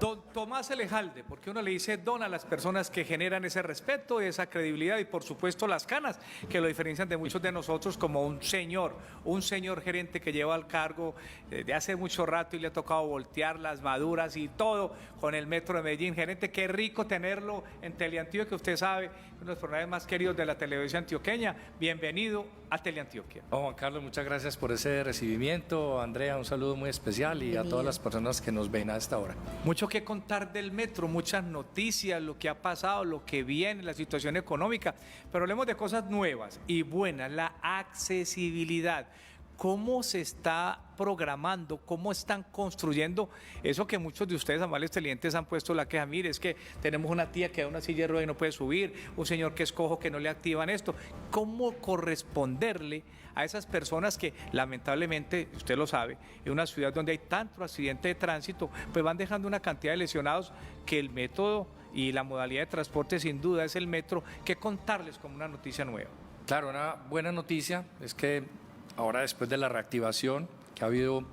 Don Tomás Elejalde, porque uno le dice don a las personas que generan ese respeto, esa credibilidad y por supuesto las canas que lo diferencian de muchos de nosotros como un señor gerente que lleva al cargo desde hace mucho rato y le ha tocado voltear las maduras y todo con el Metro de Medellín. Gerente, qué rico tenerlo en Teleantioquia, que usted sabe, uno de los programas más queridos de la televisión antioqueña. Bienvenido a Teleantioquia. Oh, Juan Carlos, muchas gracias por ese recibimiento. Andrea, un saludo muy especial y a todas las personas que nos ven a esta hora. Mucho que contar del metro, muchas noticias, lo que ha pasado, lo que viene, la situación económica, pero hablemos de cosas nuevas y buenas, la accesibilidad. ¿Cómo se está programando? ¿Cómo están construyendo eso que muchos de ustedes, amables clientes, han puesto la queja? Mire, es que tenemos una tía que da una silla de ruedas y no puede subir, un señor que es cojo que no le activan esto. ¿Cómo corresponderle a esas personas que lamentablemente, usted lo sabe, en una ciudad donde hay tanto accidente de tránsito, pues van dejando una cantidad de lesionados que el método y la modalidad de transporte sin duda es el metro? ¿Qué contarles como una noticia nueva? Claro, una buena noticia es que ahora, después de la reactivación que ha habido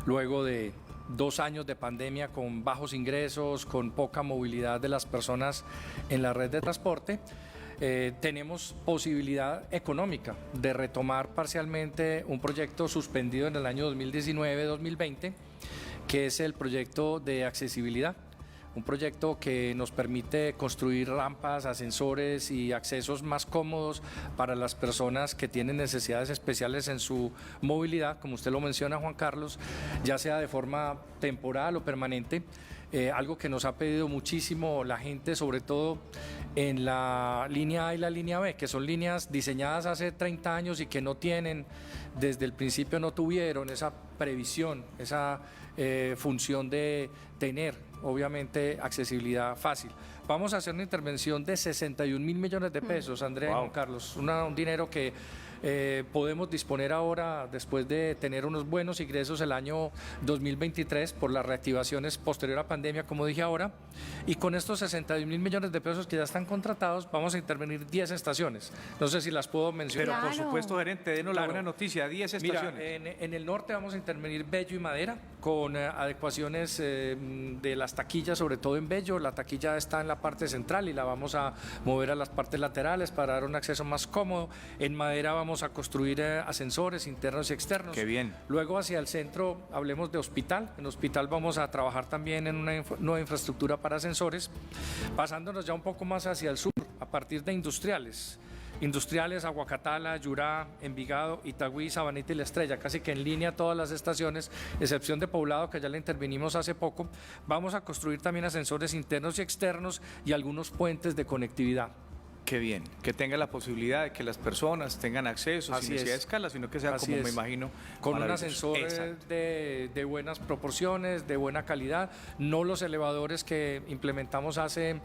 luego de 2 años de pandemia con bajos ingresos, con poca movilidad de las personas en la red de transporte, tenemos posibilidad económica de retomar parcialmente un proyecto suspendido en el año 2019-2020, que es el proyecto de accesibilidad. Un proyecto que nos permite construir rampas, ascensores y accesos más cómodos para las personas que tienen necesidades especiales en su movilidad, como usted lo menciona, Juan Carlos, ya sea de forma temporal o permanente, algo que nos ha pedido muchísimo la gente, sobre todo en la línea A y la línea B, que son líneas diseñadas hace 30 años y que no tienen, desde el principio no tuvieron esa previsión, esa función de tener, obviamente, accesibilidad fácil. Vamos a hacer una intervención de 61.000 millones de pesos, Andrea y Juan Carlos, un dinero que podemos disponer ahora después de tener unos buenos ingresos el año 2023 por las reactivaciones posterior a pandemia, como dije ahora, y con estos 61.000 millones de pesos que ya están contratados, vamos a intervenir 10 estaciones. No sé si las puedo mencionar. Pero por supuesto, gerente, denos la buena noticia, 10 estaciones. Mira, en el norte vamos a intervenir Bello y Madera, con adecuaciones de las taquillas, sobre todo en Bello. La taquilla está en la parte central y la vamos a mover a las partes laterales para dar un acceso más cómodo. En Madera vamos a construir ascensores internos y externos. Qué bien. Luego hacia el centro hablemos de Hospital. En Hospital vamos a trabajar también en una nueva infraestructura para ascensores, pasándonos ya un poco más hacia el sur, a partir de Industriales, Aguacatala, Yurá, Envigado, Itagüí, Sabanita y La Estrella, casi que en línea todas las estaciones, excepción de Poblado, que ya le intervinimos hace poco. Vamos a construir también ascensores internos y externos y algunos puentes de conectividad. Qué bien, que tenga la posibilidad de que las personas tengan acceso sin necesidad de escala, sino que sea como me imagino. Con un ascensor de buenas proporciones, de buena calidad, no los elevadores que implementamos hace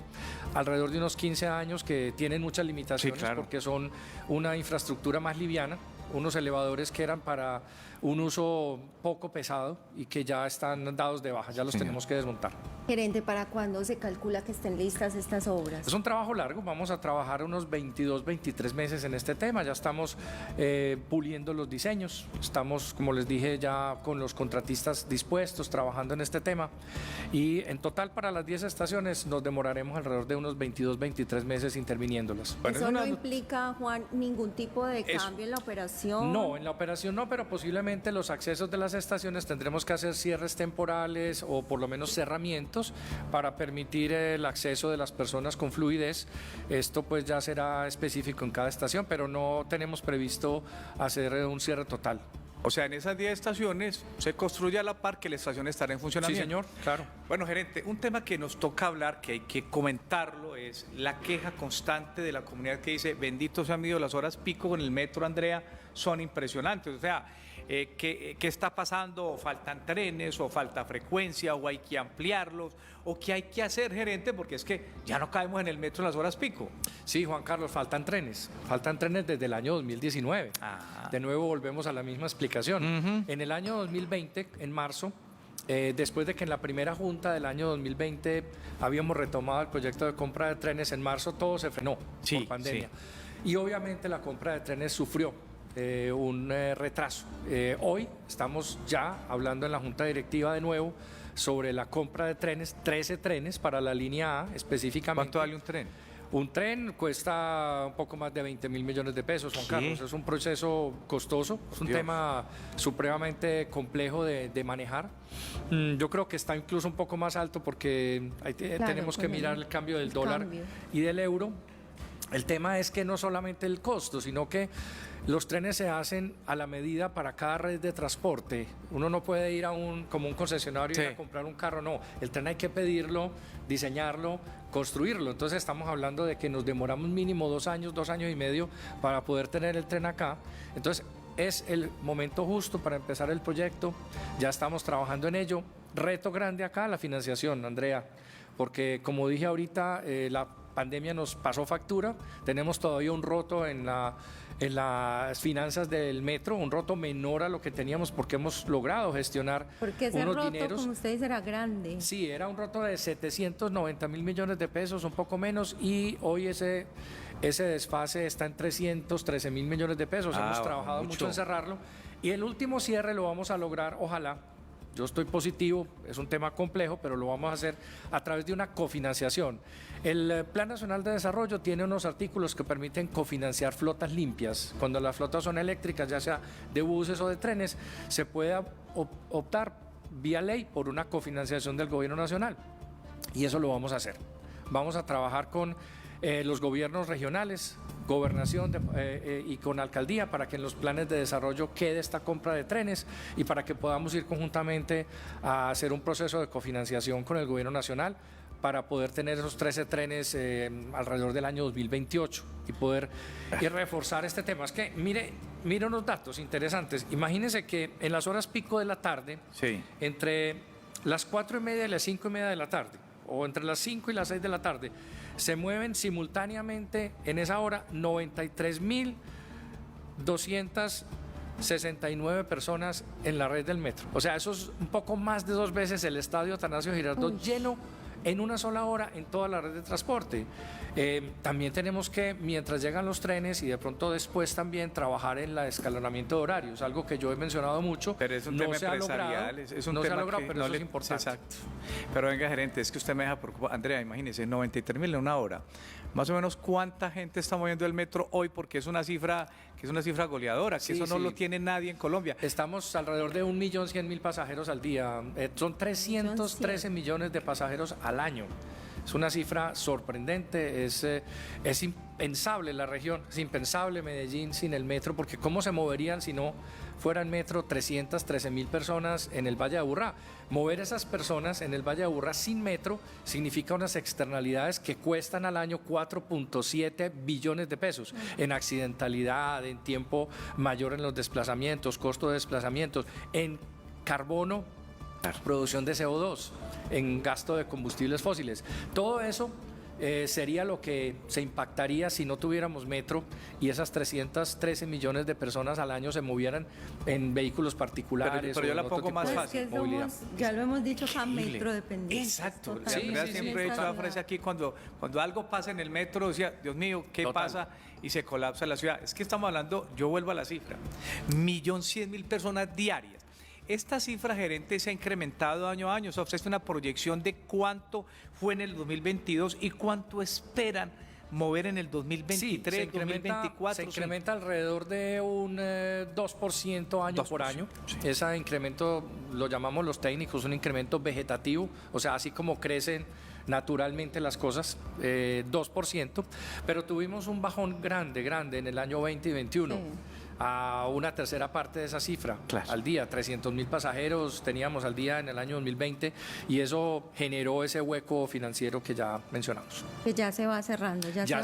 alrededor de unos 15 años que tienen muchas limitaciones, sí, claro, porque son una infraestructura más liviana, unos elevadores que eran para un uso poco pesado y que ya están dados de baja, ya los tenemos que desmontar. Gerente, ¿para cuándo se calcula que estén listas estas obras? Es un trabajo largo, vamos a trabajar unos 22, 23 meses en este tema, ya estamos puliendo los diseños, estamos, como les dije, ya con los contratistas dispuestos, trabajando en este tema, y en total para las 10 estaciones nos demoraremos alrededor de unos 22, 23 meses interviniéndolas. Bueno, ¿eso no implica, Juan, ningún tipo de cambio en la operación? No, en la operación no, pero posiblemente los accesos de las estaciones tendremos que hacer cierres temporales o por lo menos cerramientos para permitir el acceso de las personas con fluidez. Esto pues ya será específico en cada estación, pero no tenemos previsto hacer un cierre total. O sea, en esas 10 estaciones se construye a la par que la estación estará en funcionamiento. Sí, señor, claro. Bueno, gerente, un tema que nos toca hablar, que hay que comentarlo, es la queja constante de la comunidad que dice, bendito sean Dios, las horas pico con el metro, Andrea, son impresionantes. O sea, ¿qué está pasando? ¿O faltan trenes? ¿O falta frecuencia? ¿O hay que ampliarlos? ¿O qué hay que hacer, gerente? Porque es que ya no caemos en el metro en las horas pico. Sí, Juan Carlos, faltan trenes desde el año 2019. Ajá. De nuevo volvemos a la misma explicación. En el año 2020, en marzo, después de que en la primera junta del año 2020 habíamos retomado el proyecto de compra de trenes, en marzo todo se frenó por pandemia. Sí. Y obviamente la compra de trenes sufrió un retraso. Hoy estamos ya hablando en la Junta Directiva de nuevo sobre la compra de trenes, 13 trenes para la línea A específicamente. ¿Cuánto vale un tren? Un tren cuesta un poco más de 20 mil millones de pesos, Juan Carlos. Es un proceso costoso, es un tema supremamente complejo de manejar. Yo creo que está incluso un poco más alto porque tenemos que mirar el cambio del dólar y del euro. El tema es que no solamente el costo, sino que los trenes se hacen a la medida para cada red de transporte. Uno no puede ir como un concesionario y a comprar un carro, no. El tren hay que pedirlo, diseñarlo, construirlo. Entonces estamos hablando de que nos demoramos mínimo 2 años, 2 años y medio para poder tener el tren acá. Entonces es el momento justo para empezar el proyecto. Ya estamos trabajando en ello. Reto grande acá, la financiación, Andrea, porque como dije ahorita, la pandemia nos pasó factura. Tenemos todavía un roto en las finanzas del metro, un roto menor a lo que teníamos porque hemos logrado gestionar porque ese unos roto, dineros. como usted dice, era grande. Sí, era un roto de 790 mil millones de pesos, un poco menos, y hoy ese desfase está en 313 mil millones de pesos. Hemos trabajado mucho en cerrarlo y el último cierre lo vamos a lograr, ojalá. Yo estoy positivo, es un tema complejo, pero lo vamos a hacer a través de una cofinanciación. El Plan Nacional de Desarrollo tiene unos artículos que permiten cofinanciar flotas limpias. Cuando las flotas son eléctricas, ya sea de buses o de trenes, se puede optar vía ley por una cofinanciación del Gobierno Nacional. Y eso lo vamos a hacer. Vamos a trabajar con los gobiernos regionales, gobernación y con alcaldía para que en los planes de desarrollo quede esta compra de trenes y para que podamos ir conjuntamente a hacer un proceso de cofinanciación con el gobierno nacional para poder tener esos 13 trenes alrededor del año 2028 y poder reforzar este tema. Es que mire unos datos interesantes. Imagínense que en las horas pico de la tarde, entre las 4:30 y las 5:30 de la tarde, o entre las 5 y las 6 de la tarde, se mueven simultáneamente en esa hora 93.269 personas en la red del metro. O sea, eso es un poco más de 2 veces el estadio Atanasio Girardot lleno en una sola hora en toda la red de transporte. También tenemos que, mientras llegan los trenes y de pronto después también trabajar en el escalonamiento de horarios, algo que yo he mencionado mucho. Pero es un tema empresarial, es un tema que pero no eso le, es importante. Exacto. Pero venga, gerente, es que usted me deja preocupado. Andrea, imagínese, 93.000 en una hora. Más o menos, ¿cuánta gente está moviendo el metro hoy? Porque es una cifra goleadora, que eso no lo tiene nadie en Colombia. Estamos alrededor de 1.100.000 pasajeros al día. Son 313 millones de pasajeros al año. Es una cifra sorprendente, es impensable la región, es impensable Medellín sin el metro, porque ¿cómo se moverían si no fuera el metro 313.000 personas en el Valle de Aburrá? Mover esas personas en el Valle de Aburrá sin metro significa unas externalidades que cuestan al año 4.7 billones de pesos en accidentalidad, en tiempo mayor en los desplazamientos, costo de desplazamientos, en carbono, producción de CO2, en gasto de combustibles fósiles. Todo eso sería lo que se impactaría si no tuviéramos metro y esas 313 millones de personas al año se movieran en vehículos particulares. Pero yo la pongo más fácil. Ya lo hemos dicho acá, metro dependiente. Exacto. Siempre he hecho la frase aquí, cuando algo pasa en el metro, decía, Dios mío, ¿qué pasa? Y se colapsa la ciudad. Es que estamos hablando, yo vuelvo a la cifra, 1.100.000 personas diarias. Esta cifra, gerente, se ha incrementado año a año. Se ofrece una proyección de cuánto fue en el 2022 y cuánto esperan mover en el 2023, 2024. Se incrementa alrededor de un 2% año por año. Sí. Ese incremento lo llamamos los técnicos un incremento vegetativo, o sea, así como crecen naturalmente las cosas, 2%. Pero tuvimos un bajón grande en el año 20 y 21. A una tercera parte de esa cifra al día, 300.000 pasajeros teníamos al día en el año 2020 y eso generó ese hueco financiero que ya mencionamos. Que ya se va cerrando, ya se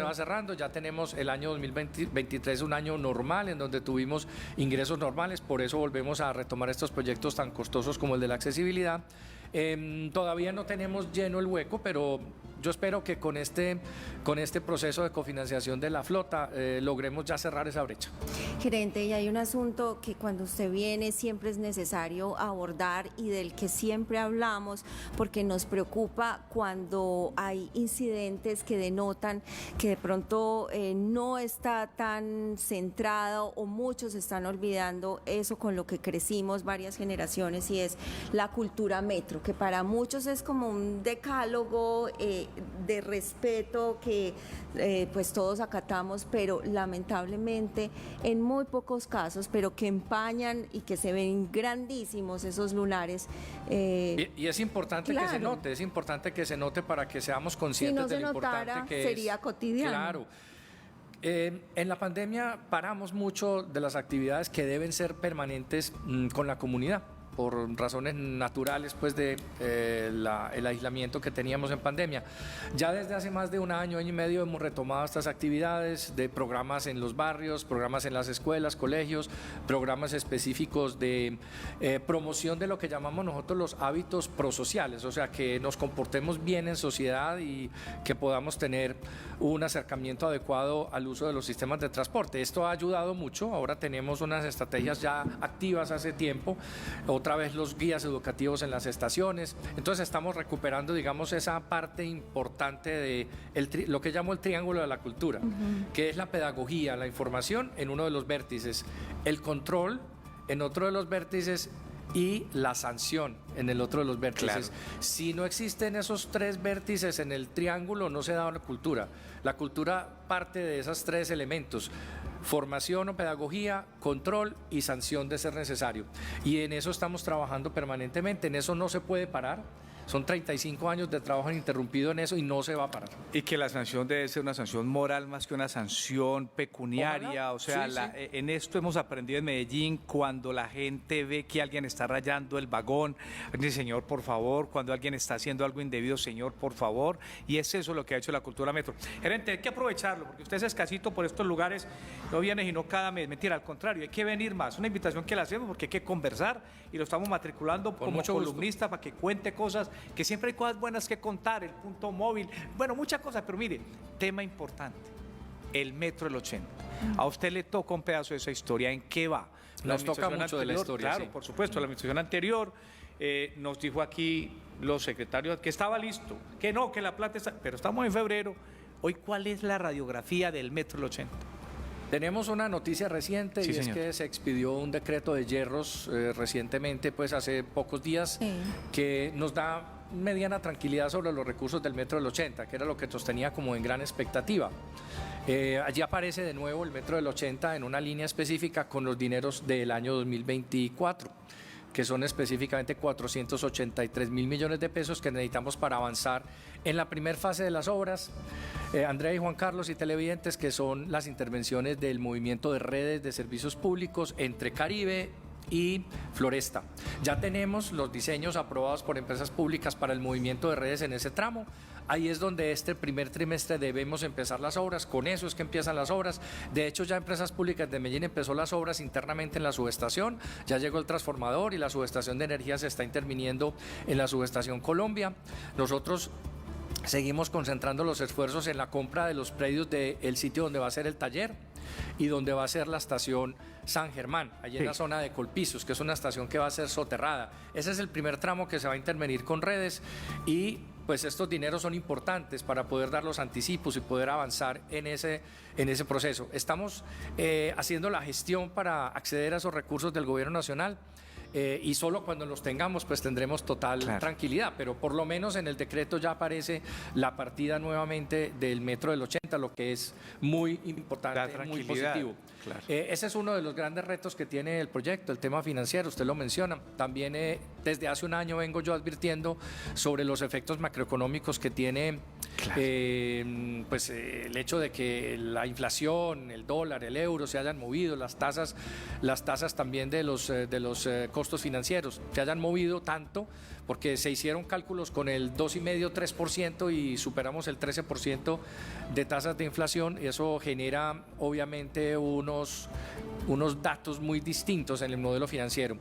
va cerrando, ya tenemos el año 2023 un año normal en donde tuvimos ingresos normales, por eso volvemos a retomar estos proyectos tan costosos como el de la accesibilidad. Todavía no tenemos lleno el hueco, pero yo espero que con este proceso de cofinanciación de la flota logremos ya cerrar esa brecha. Gerente, y hay un asunto que cuando usted viene siempre es necesario abordar y del que siempre hablamos porque nos preocupa cuando hay incidentes que denotan que de pronto no está tan centrado o muchos están olvidando eso con lo que crecimos varias generaciones y es la cultura metro, que para muchos es como un decálogo de respeto que pues todos acatamos, pero lamentablemente en muy pocos casos, pero que empañan y que se ven grandísimos esos lunares. Y es importante claro. que se note, es importante que se note para que seamos conscientes de lo importante que sería cotidiano. Claro. En la pandemia paramos mucho de las actividades que deben ser permanentes con la comunidad, por razones naturales pues de el aislamiento que teníamos en pandemia. Ya desde hace más de un año y medio hemos retomado estas actividades de programas en los barrios, programas en las escuelas, colegios, programas específicos de promoción de lo que llamamos nosotros los hábitos prosociales, o sea, que nos comportemos bien en sociedad y que podamos tener un acercamiento adecuado al uso de los sistemas de transporte. Esto ha ayudado mucho, ahora tenemos unas estrategias ya activas hace tiempo, otra vez los guías educativos en las estaciones, entonces estamos recuperando, digamos, esa parte importante de lo que llamo el triángulo de la cultura, que es la pedagogía, la información en uno de los vértices, el control en otro de los vértices y la sanción en el otro de los vértices. Claro. Si no existen esos tres vértices en el triángulo, no se da la cultura. La cultura parte de esos tres elementos: formación o pedagogía, control y sanción de ser necesario. Y en eso estamos trabajando permanentemente, en eso no se puede parar. Son 35 años de trabajo ininterrumpido en eso y no se va a parar. Y que la sanción debe ser una sanción moral más que una sanción pecuniaria. Ojalá. O sea, sí. En esto hemos aprendido en Medellín, cuando la gente ve que alguien está rayando el vagón, dice, señor, por favor, cuando alguien está haciendo algo indebido, señor, por favor. Y es eso lo que ha hecho la cultura metro. Gerente, hay que aprovecharlo, porque usted es escasito por estos lugares, no viene y no cada mes. Mentira, al contrario, hay que venir más. Una invitación que le hacemos porque hay que conversar y lo estamos matriculando como columnista para que cuente cosas, que siempre hay cosas buenas que contar, el punto móvil, bueno, muchas cosas, pero mire, tema importante, el metro del 80. A usted le toca un pedazo de esa historia, ¿en qué va? Nos toca mucho anterior, de la historia. Claro, sí. Por supuesto, la administración anterior nos dijo aquí los secretarios que estaba listo, que no, que la plata está, pero estamos en febrero. Hoy, ¿cuál es la radiografía del metro del 80? Tenemos una noticia reciente, sí, y señor. Es que se expidió un decreto de hierros recientemente, pues hace pocos días, sí, que nos da mediana tranquilidad sobre los recursos del metro del 80, que era lo que sostenía como en gran expectativa. Allí aparece de nuevo el metro del 80 en una línea específica con los dineros del año 2024, que son específicamente 483.000 millones de pesos que necesitamos para avanzar en la primera fase de las obras. Andrea y Juan Carlos y televidentes, que son las intervenciones del movimiento de redes de servicios públicos entre Caribe y Floresta. Ya tenemos los diseños aprobados por empresas públicas para el movimiento de redes en ese tramo. Ahí es donde este primer trimestre debemos empezar las obras, con eso es que empiezan las obras. De hecho, ya Empresas Públicas de Medellín empezó las obras internamente en la subestación, ya llegó el transformador y la subestación de energía se está interviniendo en la subestación Colombia. Nosotros seguimos concentrando los esfuerzos en la compra de los predios del sitio donde va a ser el taller y donde va a ser la estación San Germán, allí en la zona de Colpizos, que es una estación que va a ser soterrada. Ese es el primer tramo que se va a intervenir con redes y pues estos dineros son importantes para poder dar los anticipos y poder avanzar en ese proceso. Estamos haciendo la gestión para acceder a esos recursos del Gobierno Nacional. Y solo cuando los tengamos pues tendremos total tranquilidad, pero por lo menos en el decreto ya aparece la partida nuevamente del metro del 80, lo que es muy importante, muy positivo. Claro. Ese es uno de los grandes retos que tiene el proyecto, el tema financiero, usted lo menciona. También desde hace un año vengo yo advirtiendo sobre los efectos macroeconómicos que tiene pues el hecho de que la inflación, el dólar, el euro se hayan movido, las tasas también de los costos financieros se hayan movido tanto, porque se hicieron cálculos con el 2,5-3% y superamos el 13% de tasas de inflación, y eso genera obviamente unos datos muy distintos en el modelo financiero.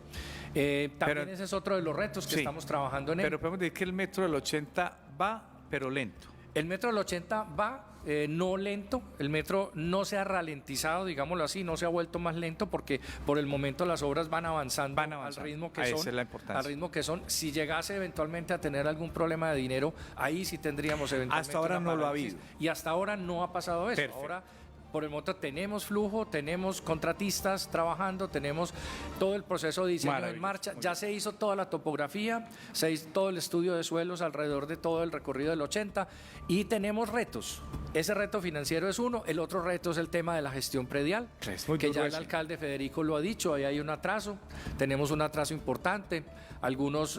También ese es otro de los retos que estamos trabajando en él. Pero podemos decir que el metro del 80 va, pero lento. El metro del 80 va no lento, el metro no se ha ralentizado, digámoslo así, no se ha vuelto más lento porque por el momento las obras van avanzando al ritmo que Esa son. es la importancia. Al ritmo que son. Si llegase eventualmente a tener algún problema de dinero, ahí sí tendríamos eventualmente Hasta ahora una no lo ha parálisis. habido. Y hasta ahora no ha pasado eso. Perfecto. Ahora, por el momento tenemos flujo, tenemos contratistas trabajando, tenemos todo el proceso de diseño en Maravilloso. marcha, ya se hizo toda la topografía, se hizo todo el estudio de suelos alrededor de todo el recorrido del 80 y tenemos retos. Ese reto financiero es uno, el otro reto es el tema de la gestión predial, Es muy que duro ya el ese. alcalde Federico lo ha dicho, ahí hay un atraso, tenemos un atraso importante, algunos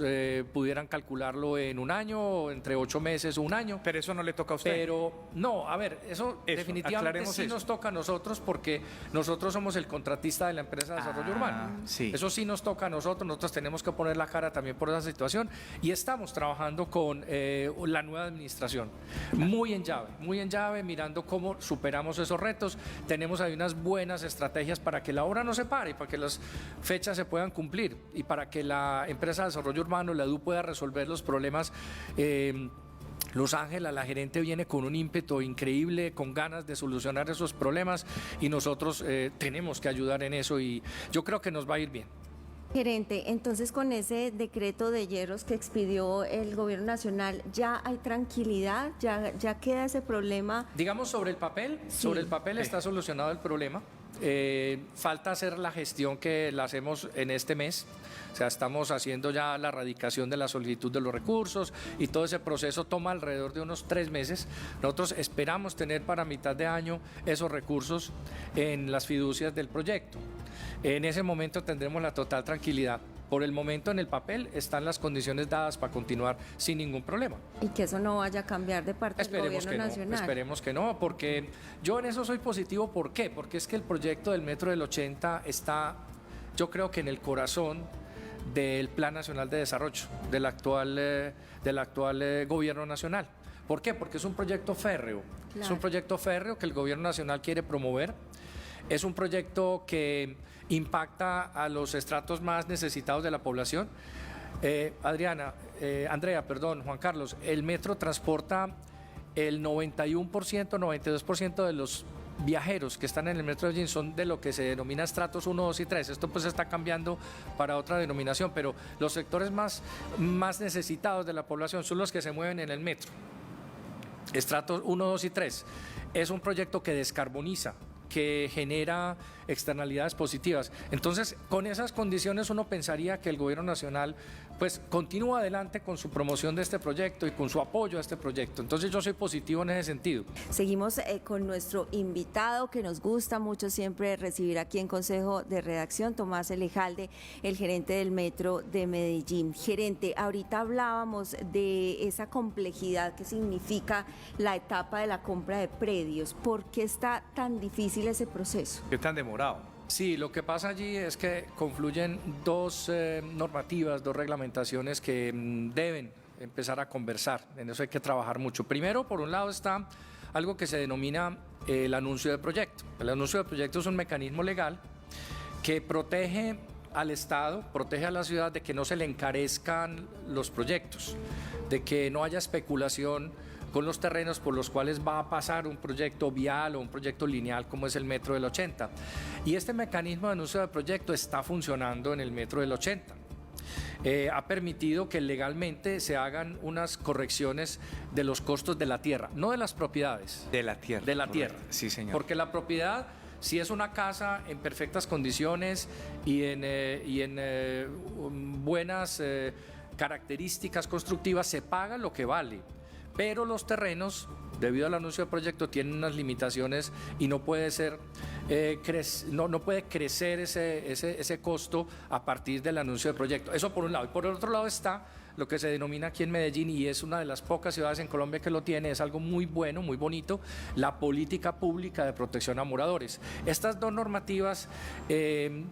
pudieran calcularlo en un año, entre 8 meses o un año. Pero eso no le toca a usted. Pero no, a ver, eso definitivamente aclaremos sí eso. nos toca a nosotros porque nosotros somos el contratista de la empresa de desarrollo urbano. sí. Eso sí nos toca a nosotros tenemos que poner la cara también por esa situación y estamos trabajando con la nueva administración, muy en llave, mirando cómo superamos esos retos. Tenemos ahí unas buenas estrategias para que la obra no se pare, para que las fechas se puedan cumplir y para que la empresa de desarrollo urbano, la EDU, pueda resolver los problemas. Luz Ángela, la gerente, viene con un ímpetu increíble, con ganas de solucionar esos problemas y nosotros tenemos que ayudar en eso y yo creo que nos va a ir bien. Gerente, entonces con ese decreto de hierros que expidió el gobierno nacional, ¿ya hay tranquilidad? ¿Ya queda ese problema? Digamos, sobre el papel, Sí. sobre el papel está solucionado el problema. Falta hacer la gestión que la hacemos en este mes. O sea, estamos haciendo ya la radicación de la solicitud de los recursos y todo ese proceso toma alrededor de unos 3 meses. Nosotros esperamos tener para mitad de año esos recursos en las fiducias del proyecto. En ese momento tendremos la total tranquilidad. Por el momento en el papel están las condiciones dadas para continuar sin ningún problema. Y que eso no vaya a cambiar de parte del Esperemos gobierno que no, nacional. esperemos que no, porque yo en eso soy positivo. ¿Por qué? Porque es que el proyecto del Metro del 80 está, yo creo que en el corazón del Plan Nacional de Desarrollo del actual gobierno nacional. ¿Por qué? Porque es un proyecto férreo. Claro. Es un proyecto férreo que el gobierno nacional quiere promover. Es un proyecto que impacta a los estratos más necesitados de la población. Juan Carlos, el metro transporta el 91%, 92% de los viajeros que están en el metro de Medellín son de lo que se denomina estratos 1, 2 y 3. Esto pues está cambiando para otra denominación, pero los sectores más necesitados de la población son los que se mueven en el metro. Estratos 1, 2 y 3. Es un proyecto que descarboniza, que genera externalidades positivas. Entonces, con esas condiciones uno pensaría que el gobierno nacional pues continúa adelante con su promoción de este proyecto y con su apoyo a este proyecto. Entonces yo soy positivo en ese sentido. Seguimos con nuestro invitado que nos gusta mucho siempre recibir aquí en Consejo de Redacción, Tomás Elejalde, el gerente del Metro de Medellín. Gerente, ahorita hablábamos de esa complejidad que significa la etapa de la compra de predios. ¿Por qué está tan difícil ese proceso? ¿Qué tan demorado? Sí, lo que pasa allí es que confluyen dos normativas, dos reglamentaciones que deben empezar a conversar. En eso hay que trabajar mucho. Primero, por un lado, está algo que se denomina el anuncio de proyecto. El anuncio de proyecto es un mecanismo legal que protege al Estado, protege a la ciudad de que no se le encarezcan los proyectos, de que no haya especulación con los terrenos por los cuales va a pasar un proyecto vial o un proyecto lineal como es el Metro del 80. Y este mecanismo de anuncio de proyecto está funcionando en el Metro del 80. Ha permitido que legalmente se hagan unas correcciones de los costos de la tierra, no de las propiedades. De la tierra. De la correcto. tierra. Sí, señor. Porque la propiedad, si es una casa en perfectas condiciones y en buenas características constructivas, se paga lo que vale. Pero los terrenos, debido al anuncio de proyecto, tienen unas limitaciones y no puede ser, no puede crecer ese costo a partir del anuncio de proyecto. Eso por un lado. Y por el otro lado está lo que se denomina aquí en Medellín, y es una de las pocas ciudades en Colombia que lo tiene, es algo muy bueno, muy bonito, la política pública de protección a moradores. Estas dos normativas,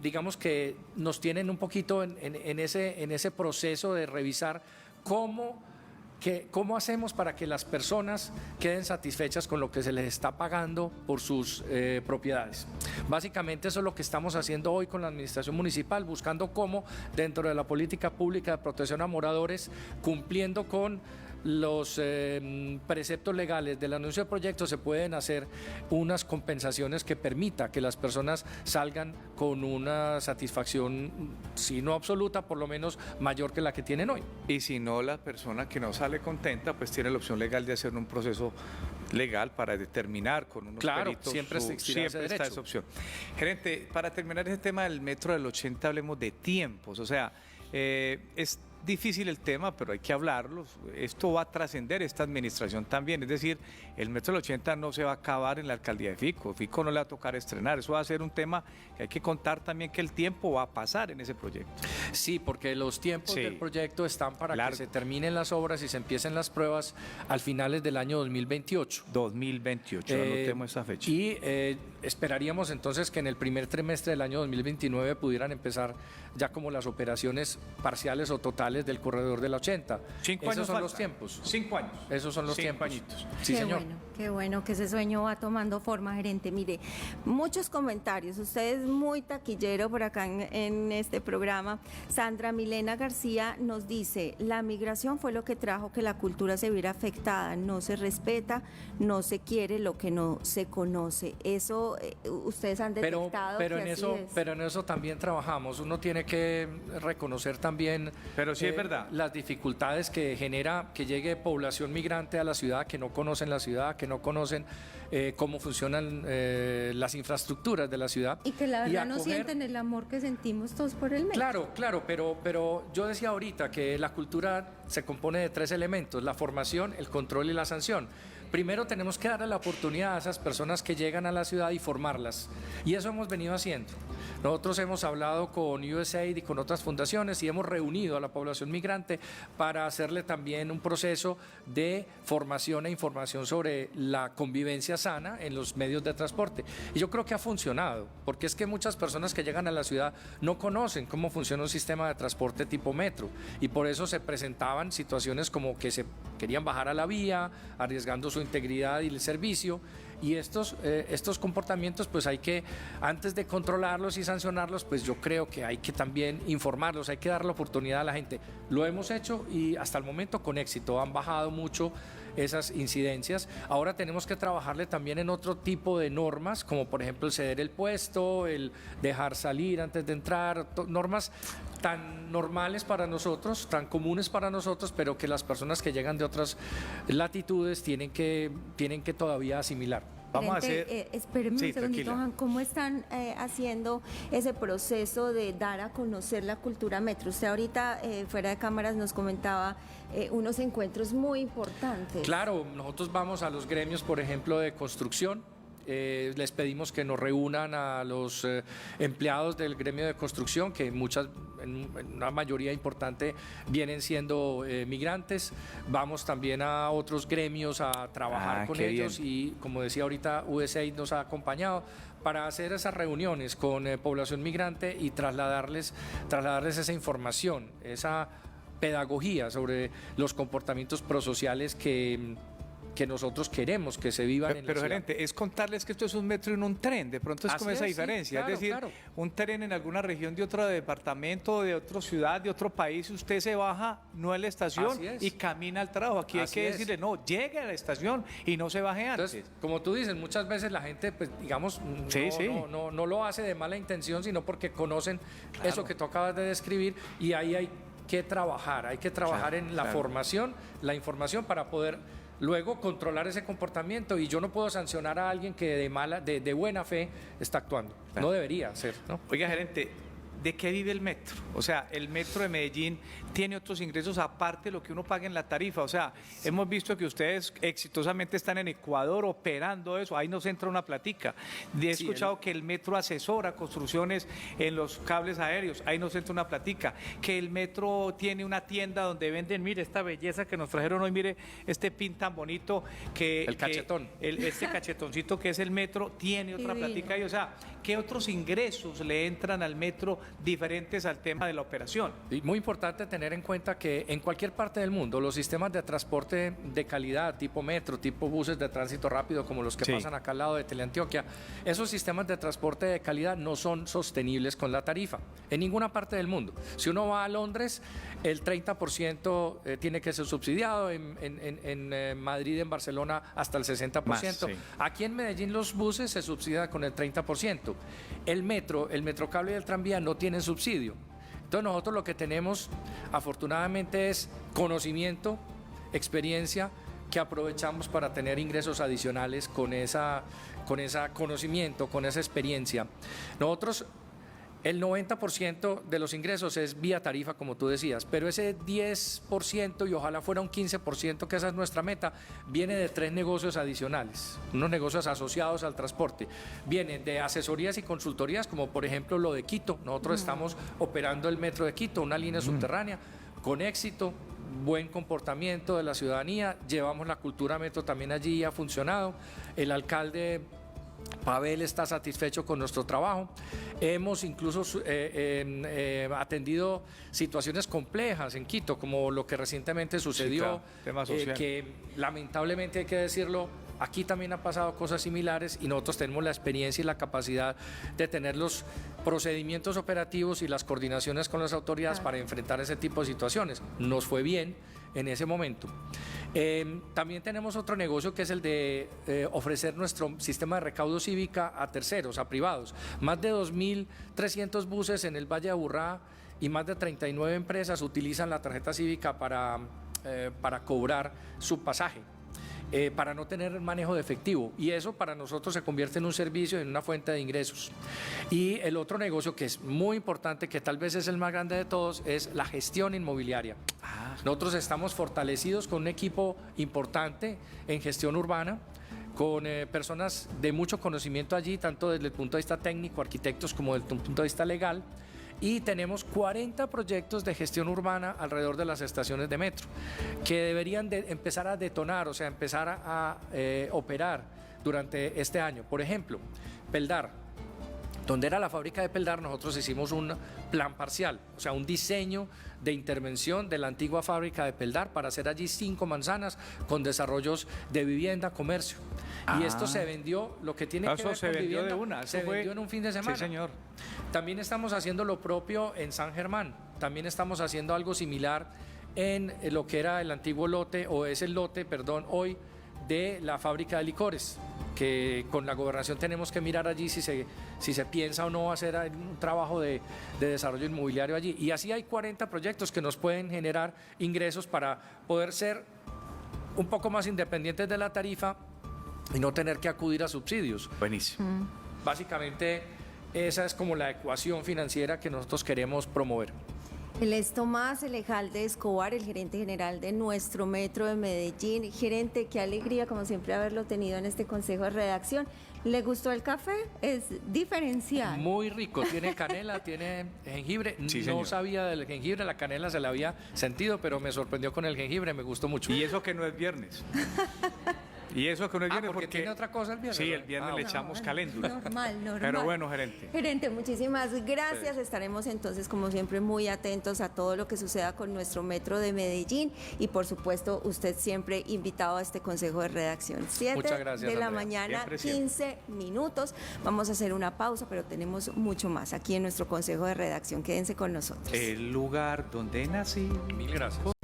digamos que nos tienen un poquito en ese proceso de revisar ¿cómo hacemos para que las personas queden satisfechas con lo que se les está pagando por sus propiedades? Básicamente eso es lo que estamos haciendo hoy con la administración municipal, buscando cómo dentro de la política pública de protección a moradores, cumpliendo con los preceptos legales del anuncio de proyecto se pueden hacer unas compensaciones que permita que las personas salgan con una satisfacción, si no absoluta, por lo menos mayor que la que tienen hoy. Y si no, la persona que no sale contenta, pues tiene la opción legal de hacer un proceso legal para determinar con unos Claro, peritos. siempre existirá ese está derecho. esa opción. Gerente, para terminar ese tema del metro del 80, hablemos de tiempos. O sea, es difícil el tema, pero hay que hablarlo. Esto va a trascender esta administración también. Es decir, el metro del 80 no se va a acabar en la alcaldía de Fico. Fico no le va a tocar estrenar. Eso va a ser un tema que hay que contar también, que el tiempo va a pasar en ese proyecto. Sí, porque los tiempos Sí. del proyecto están para Largo. que se terminen las obras y se empiecen las pruebas al finales del año 2028. 2028, anotemos esa fecha. Y esperaríamos entonces que en el primer trimestre del año 2029 pudieran empezar ya como las operaciones parciales o totales del corredor de la 80. 5 Esos años son faltan. los tiempos. 5 años. Esos son los 5 tiempos. añitos. Sí, señor. Qué bueno que ese sueño va tomando forma, gerente. Mire, muchos comentarios. Usted es muy taquillero por acá en este programa. Sandra Milena García nos dice, la migración fue lo que trajo que la cultura se viera afectada. No se respeta, no se quiere lo que no se conoce. Eso ustedes han detectado pero que en así eso, es. pero en eso también trabajamos. Uno tiene que reconocer también Pero sí es verdad. las dificultades que genera que llegue población migrante a la ciudad, que no conocen la ciudad, que no conocen cómo funcionan las infraestructuras de la ciudad. Y que la verdad no acoger- sienten el amor que sentimos todos por el metro. Claro, pero yo decía ahorita que la cultura se compone de 3 elementos: la formación, el control y la sanción. Primero tenemos que darle la oportunidad a esas personas que llegan a la ciudad y formarlas. Y eso hemos venido haciendo. Nosotros hemos hablado con USAID y con otras fundaciones y hemos reunido a la población migrante para hacerle también un proceso de formación e información sobre la convivencia sana en los medios de transporte. Y yo creo que ha funcionado, porque es que muchas personas que llegan a la ciudad no conocen cómo funciona un sistema de transporte tipo metro y por eso se presentaban situaciones como que se querían bajar a la vía, arriesgando su integridad y el servicio. Y estos comportamientos, pues hay que, antes de controlarlos y sancionarlos, pues yo creo que hay que también informarlos, hay que dar la oportunidad a la gente. Lo hemos hecho y hasta el momento con éxito, han bajado mucho esas incidencias. Ahora tenemos que trabajarle también en otro tipo de normas, como por ejemplo el ceder el puesto, el dejar salir antes de entrar, normas tan normales para nosotros, tan comunes para nosotros, pero que las personas que llegan de otras latitudes tienen que todavía asimilar. Vamos a Gerente, hacer... espéreme Sí, un segundito, tranquila. Juan, ¿cómo están haciendo ese proceso de dar a conocer la cultura metro? Usted ahorita, fuera de cámaras, nos comentaba unos encuentros muy importantes. Claro, nosotros vamos a los gremios, por ejemplo, de construcción. Les pedimos que nos reúnan a los empleados del gremio de construcción, que en una mayoría importante vienen siendo migrantes. Vamos también a otros gremios a trabajar con qué ellos bien. y, como decía ahorita, USAID nos ha acompañado para hacer esas reuniones con población migrante y trasladarles esa información, esa pedagogía sobre los comportamientos prosociales que nosotros queremos que se vivan en la Pero ciudad. gerente, es contarles que esto es un metro y no un tren, de pronto es Así como esa es, sí, diferencia, claro, es decir, claro. un tren en alguna región de otro departamento, de otra ciudad, de otro país, usted se baja, no en la estación Así es. y camina al trabajo. Aquí Así hay que es. decirle, no, llegue a la estación y no se baje antes. Entonces, como tú dices, muchas veces la gente, pues digamos, Sí, no, sí. no lo hace de mala intención, sino porque conocen eso que tú acabas de describir y ahí hay que trabajar Claro, en la claro. formación, la información para poder luego controlar ese comportamiento y yo no puedo sancionar a alguien que de buena fe está actuando. Claro. No debería ser, ¿no? Oiga, gerente, ¿de qué vive el metro? O sea, el metro de Medellín tiene otros ingresos aparte de lo que uno paga en la tarifa. O sea, hemos visto que ustedes exitosamente están en Ecuador operando eso, ahí nos entra una platica. He Sí, escuchado que el metro asesora construcciones en los cables aéreos, ahí nos entra una platica. Que el metro tiene una tienda donde venden, mire, esta belleza que nos trajeron hoy, mire, este pin tan bonito que... El cachetón. Este cachetoncito que es el metro tiene otra Divino. platica ahí. O sea, ¿qué otros ingresos le entran al metro diferentes al tema de la operación? Y muy importante tener en cuenta que en cualquier parte del mundo los sistemas de transporte de calidad, tipo metro, tipo buses de tránsito rápido, como los que Sí. pasan acá al lado de Teleantioquia, esos sistemas de transporte de calidad no son sostenibles con la tarifa en ninguna parte del mundo. Si uno va a Londres, el 30% tiene que ser subsidiado, en Madrid, en Barcelona, hasta el 60%. Más, sí. Aquí en Medellín los buses se subsidian con el 30%. El metrocable y el tranvía no tienen subsidio. Entonces nosotros lo que tenemos afortunadamente es conocimiento, experiencia, que aprovechamos para tener ingresos adicionales con ese conocimiento, con esa experiencia. Nosotros, el 90% de los ingresos es vía tarifa, como tú decías, pero ese 10% y ojalá fuera un 15%, que esa es nuestra meta, viene de 3 negocios adicionales, unos negocios asociados al transporte. Vienen de asesorías y consultorías, como por ejemplo lo de Quito. Nosotros estamos operando el metro de Quito, una línea subterránea, con éxito, buen comportamiento de la ciudadanía, llevamos la cultura metro también allí y ha funcionado. El alcalde Pavel está satisfecho con nuestro trabajo. Hemos incluso atendido situaciones complejas en Quito, como lo que recientemente sucedió, claro, tema social. que lamentablemente hay que decirlo, aquí también ha pasado cosas similares y nosotros tenemos la experiencia y la capacidad de tener los procedimientos operativos y las coordinaciones con las autoridades para enfrentar ese tipo de situaciones. Nos fue bien en ese momento. También tenemos otro negocio que es el de ofrecer nuestro sistema de recaudo cívica a terceros, a privados. Más de 2.300 buses en el Valle de Aburrá y más de 39 empresas utilizan la tarjeta cívica para cobrar su pasaje. Para no tener manejo de efectivo, y eso para nosotros se convierte en un servicio, en una fuente de ingresos. Y el otro negocio que es muy importante, que tal vez es el más grande de todos, es la gestión inmobiliaria. Nosotros estamos fortalecidos con un equipo importante en gestión urbana, con personas de mucho conocimiento allí, tanto desde el punto de vista técnico, arquitectos, como desde el punto de vista legal. Y tenemos 40 proyectos de gestión urbana alrededor de las estaciones de metro, que deberían de empezar a detonar, o sea, empezar a operar durante este año. Por ejemplo, Peldar, donde era la fábrica de Peldar, nosotros hicimos un plan parcial, o sea, un diseño de intervención de la antigua fábrica de Peldar para hacer allí 5 manzanas con desarrollos de vivienda, comercio. Y esto se vendió, lo que tiene que ver se con vendió vivienda, de una. se vendió en un fin de semana. Sí, señor. También estamos haciendo lo propio en San Germán. También estamos haciendo algo similar en lo que era el antiguo lote, o es el lote, perdón, hoy, de la fábrica de licores, que con la gobernación tenemos que mirar allí si se piensa o no hacer un trabajo de desarrollo inmobiliario allí. Y así hay 40 proyectos que nos pueden generar ingresos para poder ser un poco más independientes de la tarifa y no tener que acudir a subsidios. Buenísimo. Básicamente, esa es como la ecuación financiera que nosotros queremos promover. Él es Tomás Elejalde Escobar, el gerente general de nuestro metro de Medellín. Gerente, qué alegría, como siempre, haberlo tenido en este consejo de redacción. ¿Le gustó el café? Es diferencial. Muy rico, tiene canela, tiene jengibre. Sí, no señor. sabía del jengibre, la canela se la había sentido, pero me sorprendió con el jengibre, me gustó mucho. Y eso que no es viernes. Y eso que no es viernes porque tiene otra cosa el viernes. Sí, el ¿no? viernes le echamos caléndula. Normal. Pero bueno, gerente. Gerente, muchísimas gracias. Estaremos entonces, como siempre, muy atentos a todo lo que suceda con nuestro metro de Medellín y, por supuesto, usted siempre invitado a este consejo de redacción. 7 Muchas gracias, de la Andrea. mañana, Siempre, 15 minutos. Vamos a hacer una pausa, pero tenemos mucho más aquí en nuestro consejo de redacción. Quédense con nosotros. El lugar donde nací. Mil gracias.